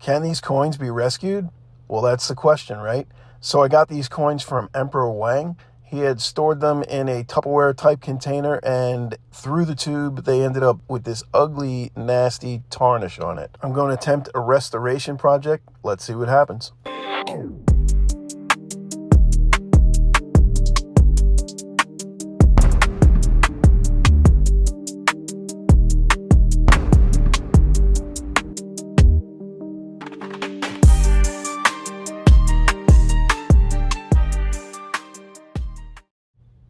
Can these coins be rescued? Well, that's the question, right? So I got these coins from Emperor Wang. He had stored them in a Tupperware type container, and through the tube, they ended up with this ugly, nasty tarnish on it. I'm going to attempt a restoration project. Let's see what happens.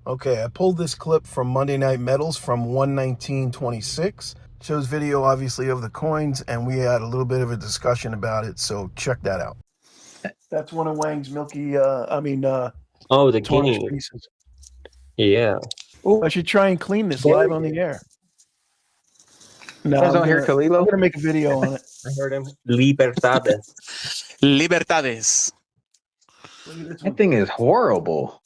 Okay, I pulled this clip from Monday Night Metals from 119.26. Shows video, obviously, of the coins, and we had a little bit of a discussion about it, so check that out. That's one of Wang's milky, the tarnished guinea. pieces. Yeah. Oh, I should try and clean this live on the air. No, I'm going to make a video on it. I heard him. Libertades. Libertades. That thing is horrible.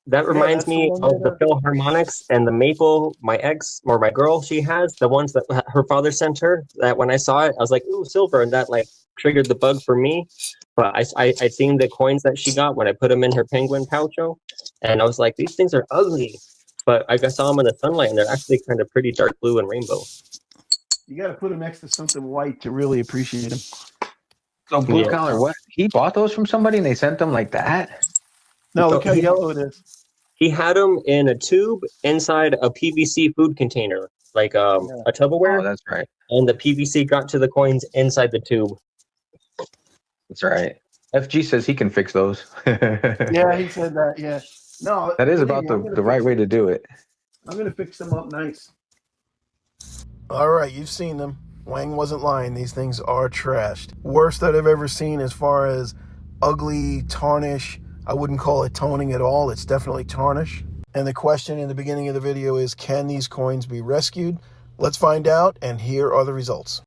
That reminds me of the Philharmonics and the maple my ex or my girl she has, the ones that her father sent her, that when I saw it I was like, ooh, silver, and that like triggered the bug for me. But I seen the coins that she got when I put them in her penguin poucho, and I was like, these things are ugly, but I saw them in the sunlight and they're actually kind of pretty dark blue and rainbow. You got to put them next to something white to really appreciate them. So blue collar, what? He bought those from somebody and they sent them like that? No, look how yellow it is. He had them in a tube inside a PVC food container, like a Tupperware. Oh, that's right. And the PVC got to the coins inside the tube. That's right. FG says he can fix those. Yeah, he said that. Yeah. No, that is about the right way to do it. I'm going to fix them up nice. All right, you've seen them. Wang wasn't lying. These things are trashed. Worst that I've ever seen as far as ugly tarnish. I wouldn't call it toning at all. It's definitely tarnish. And the question in the beginning of the video is, can these coins be rescued? Let's find out, and here are the results.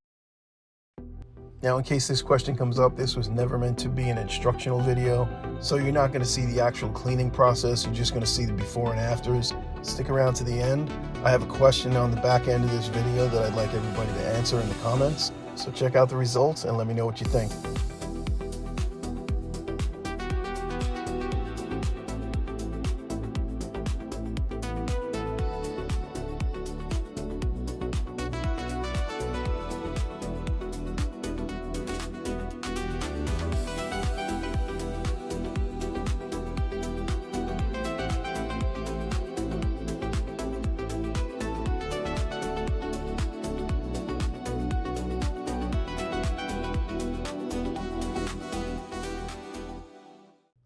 Now, in case this question comes up, this was never meant to be an instructional video, so you're not going to see the actual cleaning process. You're just going to see the before and afters. Stick around to the end. I have a question on the back end of this video that I'd like everybody to answer in the comments. So check out the results and let me know what you think.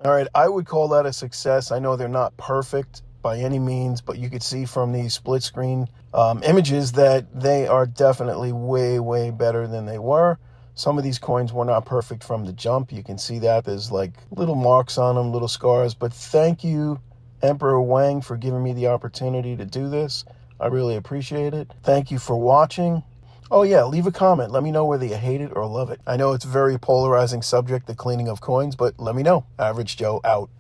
All right, I would call that a success. I know they're not perfect by any means, but you could see from these split screen images that they are definitely way, way better than they were. Some of these coins were not perfect from the jump. You can see that there's like little marks on them, little scars. But thank you, Emperor Wang, for giving me the opportunity to do this. I really appreciate it. Thank you for watching. Oh yeah, leave a comment. Let me know whether you hate it or love it. I know it's a very polarizing subject, the cleaning of coins, but let me know. Average Joe out.